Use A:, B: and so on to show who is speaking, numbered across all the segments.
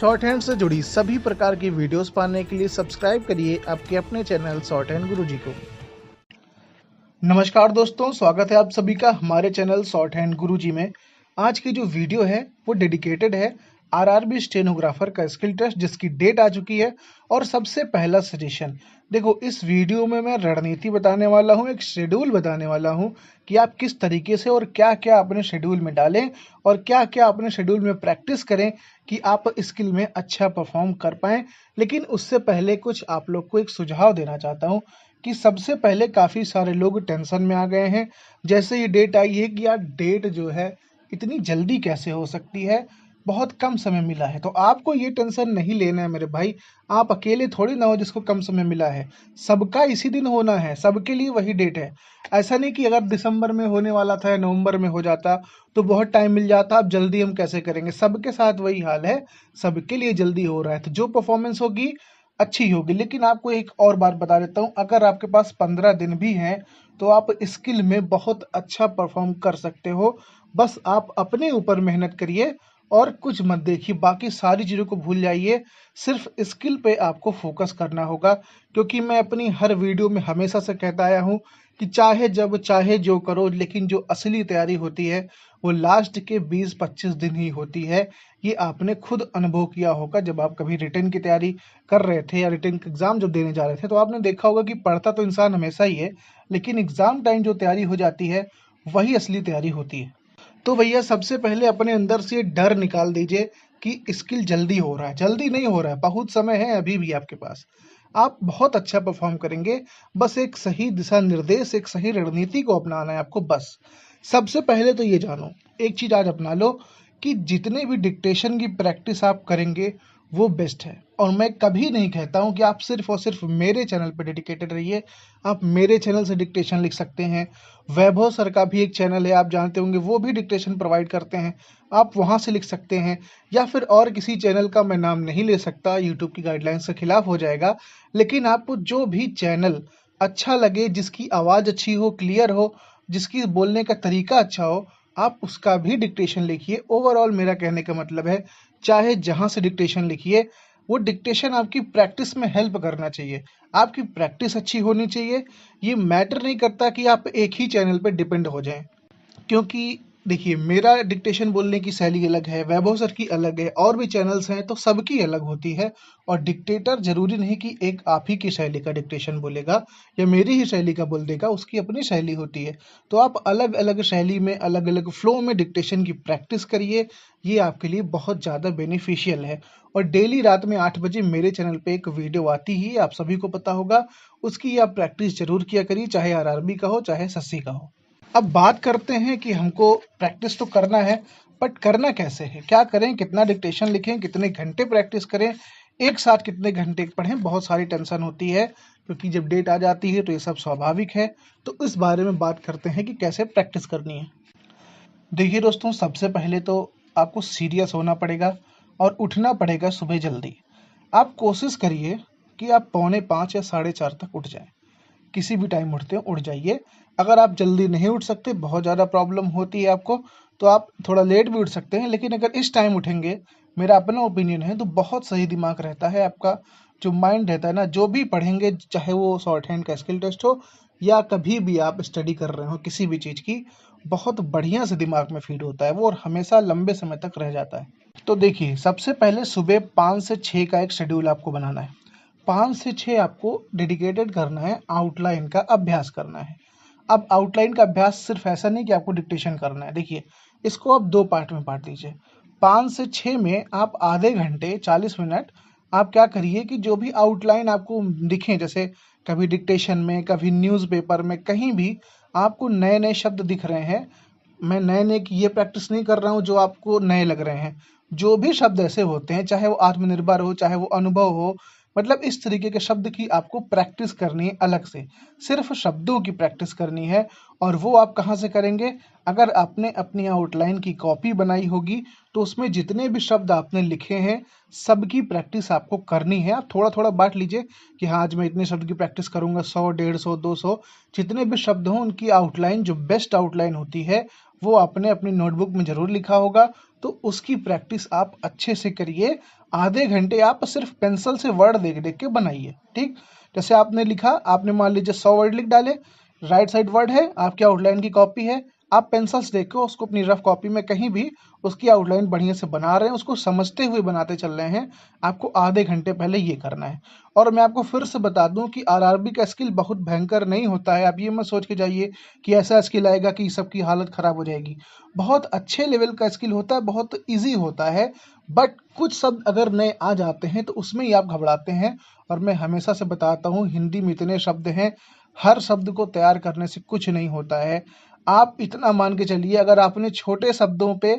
A: Short hand से जुड़ी सभी प्रकार की वीडियोस पाने के लिए सब्सक्राइब करिए आपके अपने चैनल शॉर्ट हैंड गुरुजी को। नमस्कार दोस्तों, स्वागत है आप सभी का हमारे चैनल शॉर्ट हैंड गुरुजी में। आज की जो वीडियो है वो डेडिकेटेड है आरआरबी स्टेनोग्राफर का स्किल टेस्ट, जिसकी डेट आ चुकी है। और सबसे पहला सजेशन, देखो इस वीडियो में मैं रणनीति बताने वाला हूँ, एक शेड्यूल बताने वाला हूँ कि आप किस तरीके से और क्या क्या अपने शेड्यूल में डालें और क्या क्या अपने शेड्यूल में प्रैक्टिस करें कि आप स्किल में अच्छा परफॉर्म कर पाएँ। लेकिन उससे पहले कुछ आप लोग को एक सुझाव देना चाहता हूँ कि सबसे पहले काफ़ी सारे लोग टेंशन में आ गए हैं जैसे ये डेट आई है कि यार डेट जो है इतनी जल्दी कैसे हो सकती है, बहुत कम समय मिला है। तो आपको ये टेंशन नहीं लेना है मेरे भाई, आप अकेले थोड़ी ना हो जिसको कम समय मिला है। सबका इसी दिन होना है, सबके लिए वही डेट है। ऐसा नहीं कि अगर दिसंबर में होने वाला था या नवंबर में हो जाता तो बहुत टाइम मिल जाता, अब जल्दी हम कैसे करेंगे। सबके साथ वही हाल है, सबके लिए जल्दी हो रहा है, तो जो परफॉर्मेंस होगी अच्छी होगी। लेकिन आपको एक और बात बता देता हूँ, अगर आपके पास 15 दिन भी हैं तो आप स्किल में बहुत अच्छा परफॉर्म कर सकते हो। बस आप अपने ऊपर मेहनत करिए और कुछ मत देखिए, बाकी सारी चीज़ों को भूल जाइए। सिर्फ स्किल पे आपको फोकस करना होगा, क्योंकि मैं अपनी हर वीडियो में हमेशा से कहता आया हूँ कि चाहे जब चाहे जो करो, लेकिन जो असली तैयारी होती है वो लास्ट के 20-25 दिन ही होती है। ये आपने खुद अनुभव किया होगा जब आप कभी रिटन की तैयारी कर रहे थे या रिटन एग्जाम जब देने जा रहे थे, तो आपने देखा होगा कि पढ़ता तो इंसान हमेशा ही है, लेकिन एग्जाम टाइम जो तैयारी हो जाती है वही असली तैयारी होती है। तो भैया सबसे पहले अपने अंदर से डर निकाल दीजिए कि स्किल जल्दी हो रहा है, जल्दी नहीं हो रहा है, बहुत समय है अभी भी आपके पास। आप बहुत अच्छा परफॉर्म करेंगे, बस एक सही दिशा निर्देश, एक सही रणनीति को अपनाना है आपको बस। सबसे पहले तो ये जानो, एक चीज़ आज अपना लो कि जितने भी डिक्टेशन की प्रैक्टिस आप करेंगे वो बेस्ट है। और मैं कभी नहीं कहता हूँ कि आप सिर्फ और सिर्फ मेरे चैनल पर डेडिकेटेड रहिए। आप मेरे चैनल से डिक्टेशन लिख सकते हैं। वैभव सर का भी एक चैनल है, आप जानते होंगे, वो भी डिक्टेशन प्रोवाइड करते हैं, आप वहाँ से लिख सकते हैं। या फिर और किसी चैनल का मैं नाम नहीं ले सकता, यूट्यूब की गाइडलाइंस के खिलाफ हो जाएगा। लेकिन आपको जो भी चैनल अच्छा लगे, जिसकी आवाज़ अच्छी हो, क्लियर हो, जिसकी बोलने का तरीका अच्छा हो, आप उसका भी डिक्टेशन लिखिए। ओवरऑल मेरा कहने का मतलब है, चाहे जहाँ से डिक्टेशन लिखिए, वो डिक्टेशन आपकी प्रैक्टिस में हेल्प करना चाहिए, आपकी प्रैक्टिस अच्छी होनी चाहिए। ये मैटर नहीं करता कि आप एक ही चैनल पे डिपेंड हो जाएं, क्योंकि देखिए मेरा डिक्टेशन बोलने की शैली अलग है, वैभव सर की अलग है, और भी चैनल्स हैं तो सबकी अलग होती है। और डिक्टेटर जरूरी नहीं कि एक आप ही की शैली का डिक्टेशन बोलेगा या मेरी ही शैली का बोल देगा, उसकी अपनी शैली होती है। तो आप अलग अलग शैली में, अलग अलग फ्लो में डिक्टेशन की प्रैक्टिस करिए, ये आपके लिए बहुत ज़्यादा बेनिफिशियल है। और डेली रात में 8 बजे मेरे चैनल पे एक वीडियो आती ही है, आप सभी को पता होगा, उसकी आप प्रैक्टिस जरूर किया करिए, चाहे आरआरबी का हो चाहे सस्सी का हो। अब बात करते हैं कि हमको प्रैक्टिस तो करना है, बट करना कैसे है, क्या करें, कितना डिक्टेशन लिखें, कितने घंटे प्रैक्टिस करें, एक साथ कितने घंटे पढ़ें। बहुत सारी टेंशन होती है, क्योंकि जब डेट आ जाती है तो ये सब स्वाभाविक है। तो इस बारे में बात करते हैं कि कैसे प्रैक्टिस करनी है। देखिए दोस्तों, सबसे पहले तो आपको सीरियस होना पड़ेगा और उठना पड़ेगा सुबह जल्दी। आप कोशिश करिए कि आप 4:45 या 4:30 तक उठ जाएं। किसी भी टाइम उठते हो उठ जाइए। अगर आप जल्दी नहीं उठ सकते, बहुत ज़्यादा प्रॉब्लम होती है आपको, तो आप थोड़ा लेट भी उठ सकते हैं। लेकिन अगर इस टाइम उठेंगे, मेरा अपना ओपिनियन है, तो बहुत सही दिमाग रहता है आपका। जो माइंड रहता है ना, जो भी पढ़ेंगे, चाहे वो शॉर्ट हैंड का स्किल टेस्ट हो या कभी भी आप स्टडी कर रहे हो किसी भी चीज़ की, बहुत बढ़िया से दिमाग में फीड होता है वो और हमेशा लंबे समय तक रह जाता है। तो देखिए, सबसे पहले सुबह 5 से 6 का एक शेड्यूल आपको बनाना है। 5 से 6 आपको डेडिकेटेड करना है, आउटलाइन का अभ्यास करना है। अब आउटलाइन का अभ्यास सिर्फ ऐसा नहीं कि आपको डिक्टेशन करना है। देखिए, इसको आप 2 पार्ट में बाँट दीजिए। 5 से 6 में आप आधे घंटे 40 मिनट आप क्या करिए कि जो भी आउटलाइन आपको दिखें, जैसे कभी डिक्टेशन में, कभी न्यूज़पेपर में, कहीं भी आपको नए-नए शब्द दिख रहे हैं, मैं नए-नए की ये प्रैक्टिस नहीं कर रहा हूँ जो आपको नए लग रहे हैं। जो भी शब्द ऐसे होते हैं, चाहे वो आत्मनिर्भर हो, चाहे वो अनुभव हो, मतलब इस तरीके के शब्द की आपको प्रैक्टिस करनी है अलग से। सिर्फ़ शब्दों की प्रैक्टिस करनी है। और वो आप कहाँ से करेंगे? अगर आपने अपनी आउटलाइन की कॉपी बनाई होगी, तो उसमें जितने भी शब्द आपने लिखे हैं, सबकी प्रैक्टिस आपको करनी है। आप थोड़ा-थोड़ा बाँट लीजिए कि हाँ, आज मैं इतने शब्द की प्रैक्टिस करूँगा, 100, 150, 200, जितने भी शब्द हों उनकी आउटलाइन, जो बेस्ट आउटलाइन होती है, वो आपने अपनी नोटबुक में ज़रूर लिखा होगा। तो उसकी प्रैक्टिस आप अच्छे से करिए आधे घंटे आप सिर्फ पेंसिल से वर्ड देख देख के बनाइए। ठीक, जैसे आपने लिखा, आपने मान लीजिए 100 वर्ड लिख डाले, राइट साइड वर्ड है, आपकी आउटलाइन की कॉपी है, आप पेंसिल्स देख के उसको अपनी रफ कॉपी में कहीं भी उसकी आउटलाइन बढ़िया से बना रहे हैं, उसको समझते हुए बनाते चल रहे हैं। आपको आधे घंटे पहले ये करना है। और मैं आपको फिर से बता दूं कि आरआरबी का स्किल बहुत भयंकर नहीं होता है। आप ये मत सोच के जाइए कि ऐसा स्किल आएगा कि सबकी हालत खराब हो जाएगी। बहुत अच्छे लेवल का स्किल होता है, बहुत ईजी होता है। बट कुछ शब्द अगर नए आ जाते हैं तो उसमें ही आप घबराते हैं। और मैं हमेशा से बताता हूँ, हिंदी में इतने शब्द हैं, हर शब्द को तैयार करने से कुछ नहीं होता है। आप इतना मान के चलिए, अगर आपने छोटे शब्दों पे,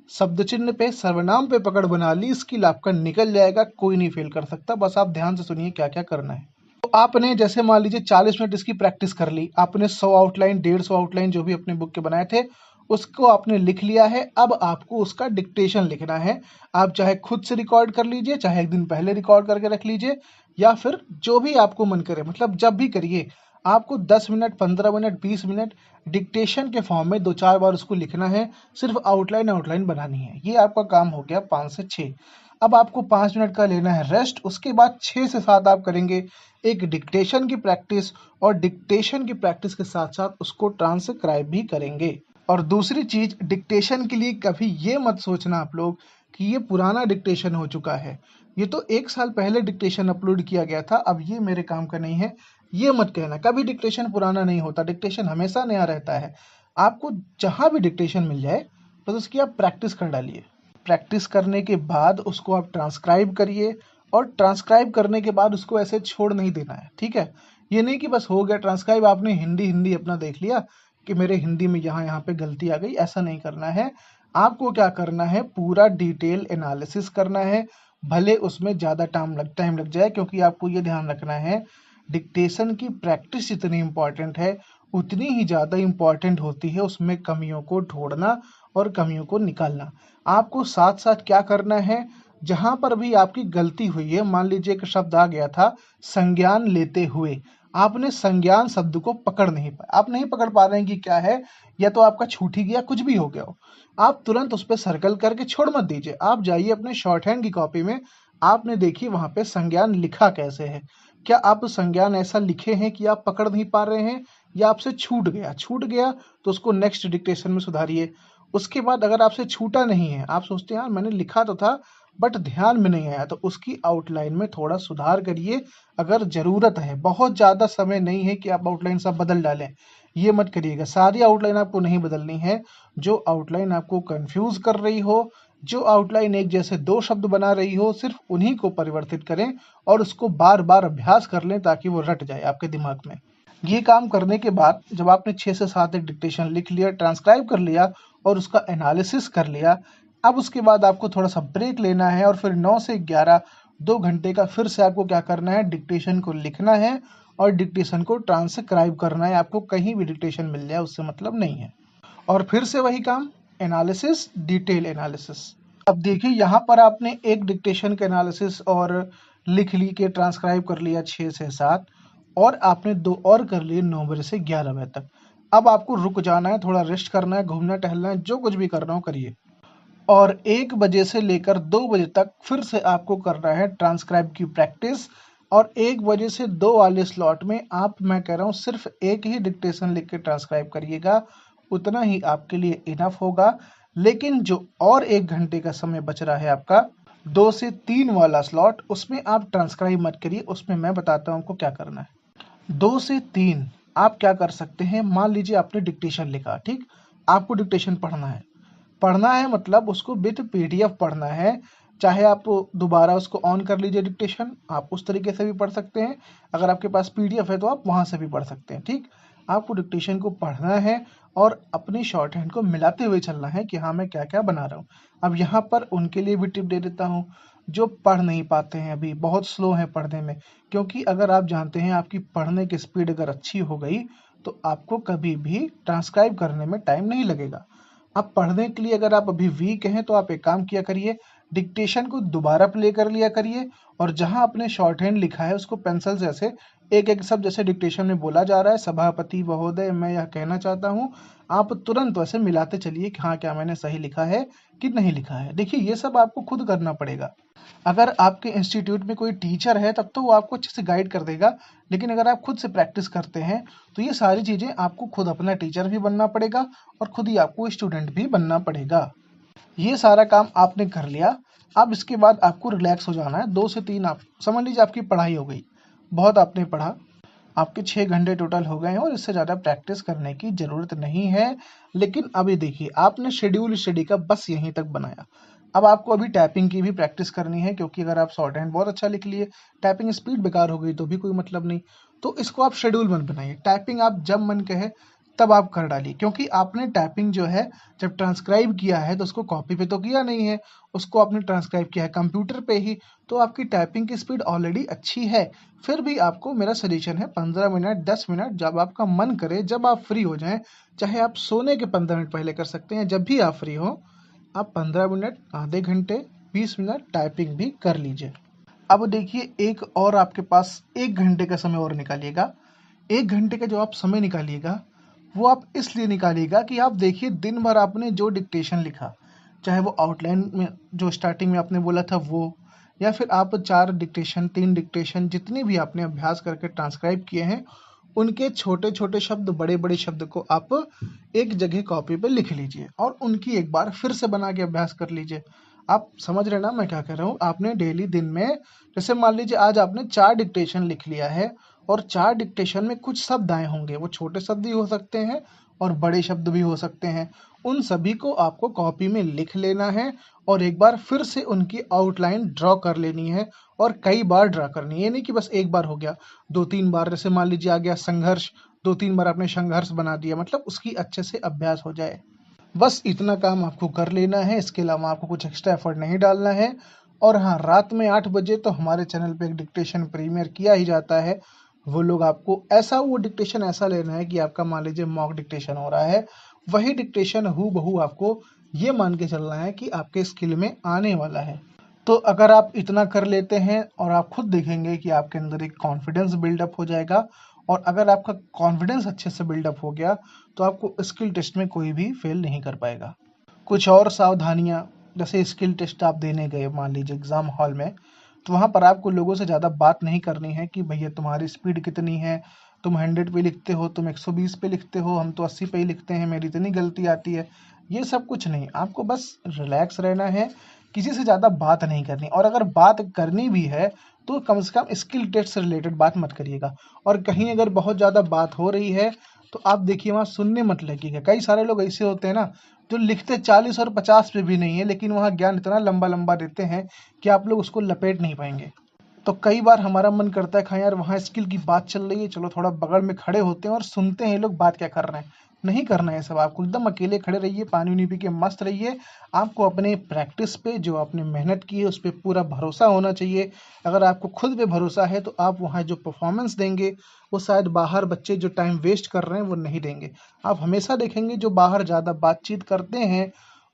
A: शब्द चिन्ह पे, सर्वनाम पे पकड़ बना ली, स्किल आपका निकल जाएगा, कोई नहीं फेल कर सकता। बस आप ध्यान से सुनिए क्या क्या करना है। तो आपने जैसे मान लीजिए 40 मिनट इसकी प्रैक्टिस कर ली, आपने 100 आउटलाइन, 150 आउटलाइन जो भी अपने बुक के बनाए थे उसको आपने लिख लिया है। अब आपको उसका डिक्टेशन लिखना है। आप चाहे खुद से रिकॉर्ड कर लीजिए, चाहे एक दिन पहले रिकॉर्ड करके रख लीजिए, या फिर जो भी आपको मन करे, मतलब जब भी करिए। आपको 10 मिनट, 15 मिनट, 20 मिनट डिक्टेशन के फॉर्म में 2-4 बार उसको लिखना है। सिर्फ आउटलाइन आउटलाइन बनानी है। ये आपका काम हो गया 5 से 6। अब आपको 5 मिनट का लेना है रेस्ट। उसके बाद 6 से 7 आप करेंगे एक डिक्टेशन की प्रैक्टिस, और डिक्टेशन की प्रैक्टिस के साथ साथ उसको ट्रांसक्राइब भी करेंगे। और दूसरी चीज, डिक्टेशन के लिए कभी ये मत सोचना आप लोग कि ये पुराना डिक्टेशन हो चुका है, ये तो 1 साल पहले डिक्टेशन अपलोड किया गया था, अब ये मेरे काम का नहीं है। ये मत कहना, कभी डिक्टेशन पुराना नहीं होता, डिक्टेशन हमेशा नया रहता है। आपको जहां भी डिक्टेशन मिल जाए बस उसकी आप प्रैक्टिस कर डालिए। प्रैक्टिस करने के बाद उसको आप ट्रांसक्राइब करिए, और ट्रांसक्राइब करने के बाद उसको ऐसे छोड़ नहीं देना है। ठीक है, ये नहीं कि बस हो गया ट्रांसक्राइब, आपने हिंदी हिंदी अपना देख लिया कि मेरे हिंदी में यहाँ यहाँ पे गलती आ गई, ऐसा नहीं करना है। आपको क्या करना है, पूरा डिटेल एनालिसिस करना है। भले उसमें ज़्यादा टाइम लग जाए, क्योंकि आपको ये ध्यान रखना है, डिक्टेशन की प्रैक्टिस जितनी इम्पॉर्टेंट है उतनी ही ज़्यादा इम्पॉर्टेंट होती है उसमें कमियों को ढूंढना और कमियों को निकालना। आपको साथ साथ क्या करना है, जहां पर भी आपकी गलती हुई है, मान लीजिए एक शब्द आ गया था संज्ञान लेते हुए, आपने संज्ञान शब्द को पकड़ नहीं पाए, आप नहीं पकड़ पा रहे हैं कि क्या है, या तो आपका छूट ही गया, कुछ भी हो गया हो, आप तुरंत उस पर सर्कल करके छोड़ मत दीजिए। आप जाइए अपने शॉर्ट हैंड की कॉपी में, आपने देखिए वहां पे संज्ञान लिखा कैसे है। क्या आप संज्ञान ऐसा लिखे हैं कि आप पकड़ नहीं पा रहे हैं, या आपसे छूट गया तो उसको नेक्स्ट डिक्टेशन में सुधारिए। उसके बाद अगर आपसे छूटा नहीं है, आप सोचते हैं यार मैंने लिखा तो था बट ध्यान में नहीं आया, तो उसकी आउटलाइन में थोड़ा सुधार करिए अगर जरूरत है। बहुत ज्यादा समय नहीं है कि आप आउटलाइन सब बदल डालें, ये मत करिएगा। सारी आउटलाइन आपको नहीं बदलनी है। जो आउटलाइन आपको कंफ्यूज कर रही हो, जो आउटलाइन एक जैसे दो शब्द बना रही हो, सिर्फ उन्हीं को परिवर्तित करें और उसको बार बार अभ्यास कर लें ताकि वो रट जाए आपके दिमाग में। ये काम करने के बाद जब आपने 6 से 7 एक डिक्टेशन लिख लिया, ट्रांसक्राइब कर लिया और उसका एनालिसिस कर लिया, अब उसके बाद आपको थोड़ा सा ब्रेक लेना है, और फिर 9 से 11 2 घंटे का फिर से आपको क्या करना है, डिक्टेशन को लिखना है और डिक्टेशन को ट्रांसक्राइब करना है। आपको कहीं भी डिक्टेशन मिल जाए उससे मतलब नहीं है। और फिर से वही काम, एनालिसिस, डिटेल एनालिसिस। अब देखिए यहाँ पर आपने एक डिक्टेशन का एनालिसिस और लिख ली के ट्रांसक्राइब कर लिया 6 से 7, और आपने 2 और कर लिए 9 बजे से 11 बजे तक। अब आपको रुक जाना है, थोड़ा रेस्ट करना है, घूमना टहलना है, जो कुछ भी करना हो करिए। और 1 बजे से लेकर 2 बजे तक फिर से आपको करना है ट्रांसक्राइब की प्रैक्टिस। और 1 बजे से 2 वाले स्लॉट में आप, मैं कह रहा हूँ, सिर्फ एक ही डिक्टेशन लिख के ट्रांसक्राइब करिएगा, उतना ही आपके लिए इनफ होगा। लेकिन जो और 1 घंटे का समय बच रहा है आपका, 2 से 3 वाला स्लॉट, उसमें आप ट्रांसक्राइब मत करिए, उसमें मैं बताता हूँ आपको क्या करना है। 2 से 3 आप क्या कर सकते हैं, मान लीजिए आपने डिक्टेशन लिखा, ठीक, आपको डिक्टेशन पढ़ना है मतलब उसको विथ पीडीएफ पढ़ना है। चाहे आप दोबारा उसको ऑन कर लीजिए डिक्टेशन, आप उस तरीके से भी पढ़ सकते हैं। अगर आपके पास पीडीएफ है तो आप वहां से भी पढ़ सकते हैं। ठीक, आपको डिक्टेशन को पढ़ना है और अपनी शॉर्ट हैंड को मिलाते हुए चलना है कि हाँ मैं क्या क्या बना रहा हूँ। अब यहाँ पर उनके लिए भी टिप दे देता हूँ जो पढ़ नहीं पाते हैं, अभी बहुत स्लो हैं पढ़ने में। क्योंकि अगर आप जानते हैं आपकी पढ़ने की स्पीड अगर अच्छी हो गई तो आपको कभी भी ट्रांसक्राइब करने में टाइम नहीं लगेगा। अब पढ़ने के लिए अगर आप अभी वीक हैं तो आप एक काम किया करिए, डिक्टेशन को दोबारा प्ले कर लिया करिए और जहां आपने शॉर्ट हैंड लिखा है उसको पेंसिल से ऐसे एक एक शब्द जैसे डिक्टेशन में बोला जा रहा है, सभापति महोदय मैं यह कहना चाहता हूँ, आप तुरंत वैसे मिलाते चलिए कि हाँ क्या मैंने सही लिखा है कि नहीं लिखा है। देखिए ये सब आपको खुद करना पड़ेगा। अगर आपके इंस्टीट्यूट में कोई टीचर है तब तो वो आपको अच्छे से गाइड कर देगा, लेकिन अगर आप खुद से प्रैक्टिस करते हैं तो ये सारी चीज़ें आपको खुद अपना टीचर भी बनना पड़ेगा और खुद ही आपको स्टूडेंट भी बनना पड़ेगा। ये सारा काम आपने कर लिया। अब इसके बाद आपको रिलैक्स हो जाना है। 2 से 3 आप समझ लीजिए आपकी पढ़ाई हो गई। बहुत आपने पढ़ा, आपके 6 घंटे टोटल हो गए हैं और इससे ज़्यादा प्रैक्टिस करने की ज़रूरत नहीं है। लेकिन अभी देखिए आपने शेड्यूल स्टडी का बस यहीं तक बनाया। अब आपको अभी टाइपिंग की भी प्रैक्टिस करनी है, क्योंकि अगर आप शॉर्ट हैंड बहुत अच्छा लिख लिए, टाइपिंग स्पीड बेकार हो गई तो भी कोई मतलब नहीं। तो इसको आप शेड्यूल मत बनाइए। टाइपिंग आप जब मन कहे तब आप कर डालिए, क्योंकि आपने टाइपिंग जो है जब ट्रांसक्राइब किया है तो उसको कॉपी पे तो किया नहीं है, उसको आपने ट्रांसक्राइब किया है कंप्यूटर पे ही। तो आपकी टाइपिंग की स्पीड ऑलरेडी अच्छी है। फिर भी आपको मेरा सजेशन है 15 मिनट 10 मिनट जब आपका मन करे, जब आप फ्री हो जाएं, चाहे आप सोने के 15 मिनट पहले कर सकते हैं, जब भी आप फ्री हो आप 15 मिनट, आधे घंटे, 20 मिनट टाइपिंग भी कर लीजिए। अब देखिए एक और आपके पास 1 घंटे का समय और निकालिएगा। 1 घंटे का जो आप समय निकालिएगा वो आप इसलिए निकालिएगा कि आप देखिए दिन भर आपने जो डिक्टेशन लिखा, चाहे वो आउटलाइन में जो स्टार्टिंग में आपने बोला था वो, या फिर आप 4 डिक्टेशन 3 डिक्टेशन जितने भी आपने अभ्यास करके ट्रांसक्राइब किए हैं, उनके छोटे छोटे शब्द बड़े बड़े शब्द को आप एक जगह कॉपी पे लिख लीजिए और उनकी एक बार फिर से बना के अभ्यास कर लीजिए। आप समझ रहे ना मैं क्या कह रहा हूँ? आपने डेली दिन में, जैसे मान लीजिए आज आपने 4 डिक्टेशन लिख लिया है और 4 डिक्टेशन में कुछ शब्द आए होंगे, वो छोटे शब्द भी हो सकते हैं और बड़े शब्द भी हो सकते हैं। उन सभी को आपको कॉपी में लिख लेना है और एक बार फिर से उनकी आउटलाइन ड्रॉ कर लेनी है और कई बार ड्रॉ करनी है। ये नहीं कि बस एक बार हो गया, 2-3 बार। जैसे मान लीजिए आ गया संघर्ष, 2-3 बार आपने संघर्ष बना दिया, मतलब उसकी अच्छे से अभ्यास हो जाए। बस इतना काम आपको कर लेना है, इसके अलावा आपको कुछ एक्स्ट्रा एफर्ट नहीं डालना है। और हाँ, रात में 8 बजे तो हमारे चैनल पे एक डिक्टेशन प्रीमियर किया ही जाता है। वो लोग आपको ऐसा वो डिक्टेशन ऐसा लेना है कि आपका मान लीजिए मॉक डिक्टेशन हो रहा है, वही डिक्टेशन हूबहू आपको ये मान के चलना है कि आपके स्किल में आने वाला है। तो अगर आप इतना कर लेते हैं और आप खुद देखेंगे कि आपके अंदर एक कॉन्फिडेंस बिल्डअप हो जाएगा, और अगर आपका कॉन्फिडेंस अच्छे से बिल्डअप हो गया तो आपको स्किल टेस्ट में कोई भी फेल नहीं कर पाएगा। कुछ और सावधानियाँ, जैसे स्किल टेस्ट आप देने गए मान लीजिए एग्ज़ाम हॉल में, तो वहाँ पर आपको लोगों से ज़्यादा बात नहीं करनी है कि भैया तुम्हारी स्पीड कितनी है, तुम 100 पे लिखते हो, तुम 120 पे लिखते हो, हम तो 80 पे ही लिखते हैं, मेरी इतनी गलती आती है। ये सब कुछ नहीं, आपको बस रिलैक्स रहना है, किसी से ज़्यादा बात नहीं करनी, और अगर बात करनी भी है तो कम से कम स्किल टेस्ट से रिलेटेड बात मत करिएगा। और कहीं अगर बहुत ज़्यादा बात हो रही है तो आप देखिए वहाँ सुनने मत लगिएगा। कई सारे लोग ऐसे होते हैं ना जो लिखते 40 और 50 पे भी नहीं है, लेकिन वहाँ ज्ञान इतना लंबा लंबा देते हैं कि आप लोग उसको लपेट नहीं पाएंगे। तो कई बार हमारा मन करता है हाँ यार वहाँ स्किल की बात चल रही है, चलो थोड़ा बगल में खड़े होते हैं और सुनते हैं ये लोग बात क्या कर रहे हैं। नहीं करना है सब, आपको एकदम अकेले खड़े रहिए, पानी उनी पी के मस्त रहिए। आपको अपने प्रैक्टिस पे जो आपने मेहनत की है उस पर पूरा भरोसा होना चाहिए। अगर आपको खुद पे भरोसा है तो आप वहाँ जो परफॉर्मेंस देंगे वो शायद बाहर बच्चे जो टाइम वेस्ट कर रहे हैं वो नहीं देंगे। आप हमेशा देखेंगे जो बाहर ज़्यादा बातचीत करते हैं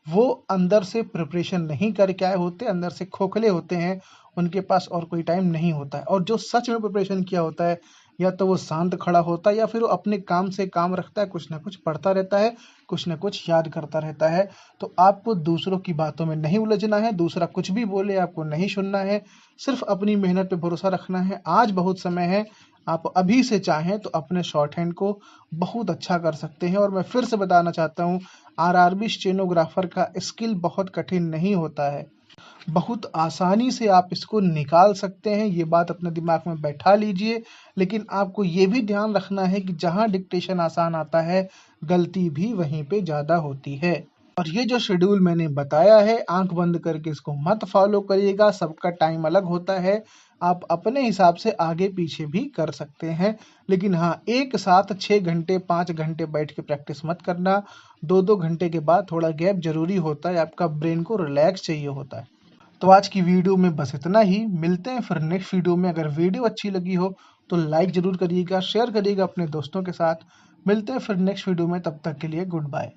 A: वो अंदर से प्रिपरेशन नहीं करके आए होते, अंदर से खोखले होते हैं, उनके पास और कोई टाइम नहीं होता है। और जो सच में प्रिपरेशन किया होता है, या तो वो शांत खड़ा होता है या फिर वो अपने काम से काम रखता है, कुछ ना कुछ पढ़ता रहता है, कुछ ना कुछ याद करता रहता है। तो आपको दूसरों की बातों में नहीं उलझना है, दूसरा कुछ भी बोले आपको नहीं सुनना है, सिर्फ अपनी मेहनत पे भरोसा रखना है। आज बहुत समय है, आप अभी से चाहें तो अपने शॉर्ट हैंड को बहुत अच्छा कर सकते हैं। और मैं फिर से बताना चाहता हूँ, आरआरबी स्टेनोग्राफर का स्किल बहुत कठिन नहीं होता है, बहुत आसानी से आप इसको निकाल सकते हैं। ये बात अपने दिमाग में बैठा लीजिए। लेकिन आपको ये भी ध्यान रखना है कि जहाँ डिक्टेशन आसान आता है, गलती भी वहीं पे ज़्यादा होती है। और ये जो शेड्यूल मैंने बताया है, आंख बंद करके इसको मत फॉलो करिएगा, सबका टाइम अलग होता है। आप अपने हिसाब से आगे पीछे भी कर सकते हैं, लेकिन हाँ एक साथ 6 घंटे 5 घंटे बैठ के प्रैक्टिस मत करना। 2-2 घंटे के बाद थोड़ा गैप जरूरी होता है, आपका ब्रेन को रिलैक्स चाहिए होता है। तो आज की वीडियो में बस इतना ही। मिलते हैं फिर नेक्स्ट वीडियो में। अगर वीडियो अच्छी लगी हो तो लाइक ज़रूर करिएगा, शेयर करिएगा अपने दोस्तों के साथ। मिलते हैं फिर नेक्स्ट वीडियो में, तब तक के लिए गुड बाय।